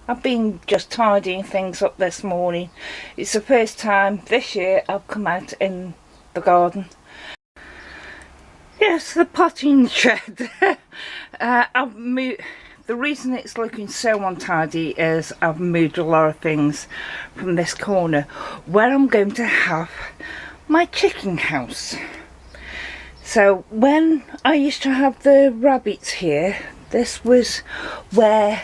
I've been just tidying things up this morning. It's the first time this year I've come out in the garden. Yes, the potting shed. I've moved. The reason it's looking so untidy is I've moved a lot of things from this corner where I'm going to have my chicken house. So when I used to have the rabbits here, this was where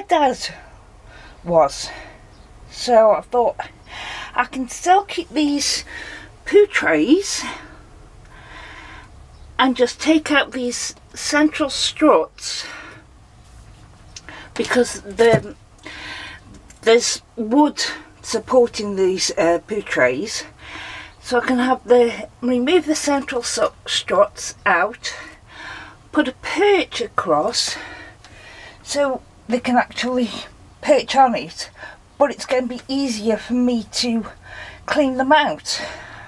Dad was. So I thought I can still keep these poo trays and just take out these central struts, because there's wood supporting these poo trays, so I can have remove the central struts out, put a perch across so they can actually perch on it, but it's going to be easier for me to clean them out.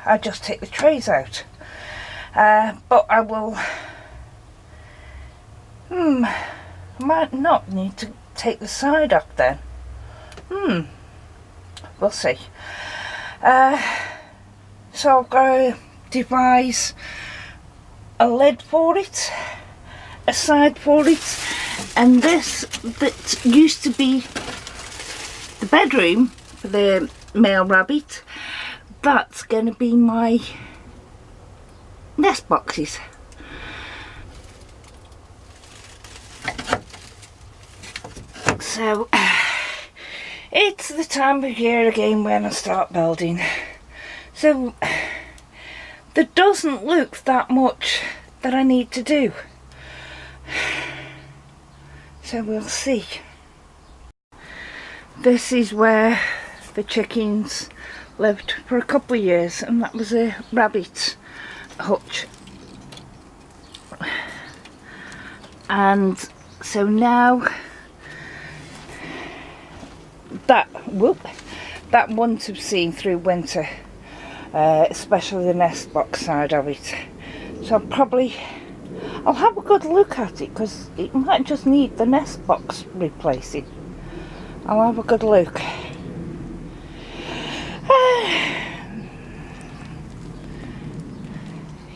I just take the trays out. But I will might not need to take the side off then. We'll see. So I've got to devise a lid for it, a side for it, and this that used to be the bedroom for the male rabbit, that's going to be my nest boxes. So it's the time of year again when I start building. So there doesn't look that much that I need to do. So we'll see. This is where the chickens lived for a couple of years, and that was a rabbit hutch. And so now that wouldn't have seen through winter, especially the nest box side of it. So I'll have a good look at it, because it might just need the nest box replacing. I'll have a good look.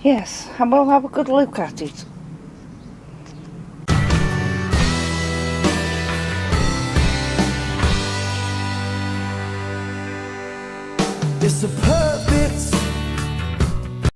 Yes, I will have a good look at it. It's a